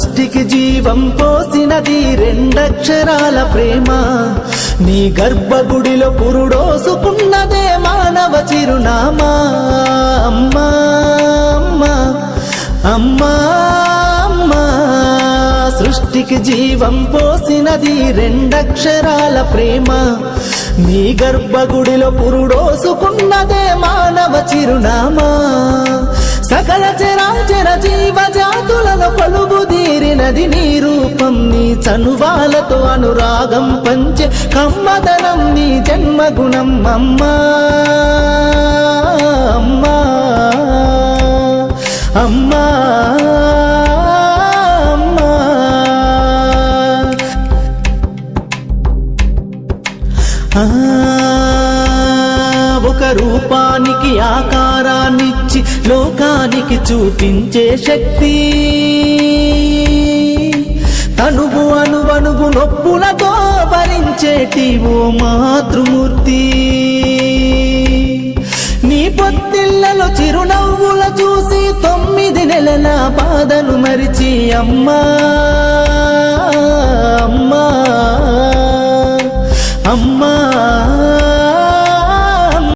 సృష్టికి జీవం పోసినది రెండక్షరాల ప్రేమ. నీ గర్భగుడిలో పురుడోసుకున్నదే మానవ చిరునామా. అమ్మా అమ్మా అమ్మా అమ్మా, సృష్టికి జీవం పోసినది రెండక్షరాల ప్రేమ. నీ గర్భగుడిలో పురుడోసుకున్నదే మానవ చిరునామా. సకల చరాచర జీవజాతులలో కొలువుదీరినది నీ రూపం. నీ చనువాలతో అనురాగం పంచే కమ్మదనం నీ జన్మగుణం. అమ్మా అమ్మా అమ్మా ఒక రూపానికి ఆకారాన్నిచ్చి లోకానికి చూపించే శక్తి. తనువు అణువణువు నొప్పులతో భరించేటి ఓ మాతృమూర్తి. నీ పొత్తిళ్లలో చిరునవ్వుల చూసి 9 నెలల బాధను మరిచి అమ్మా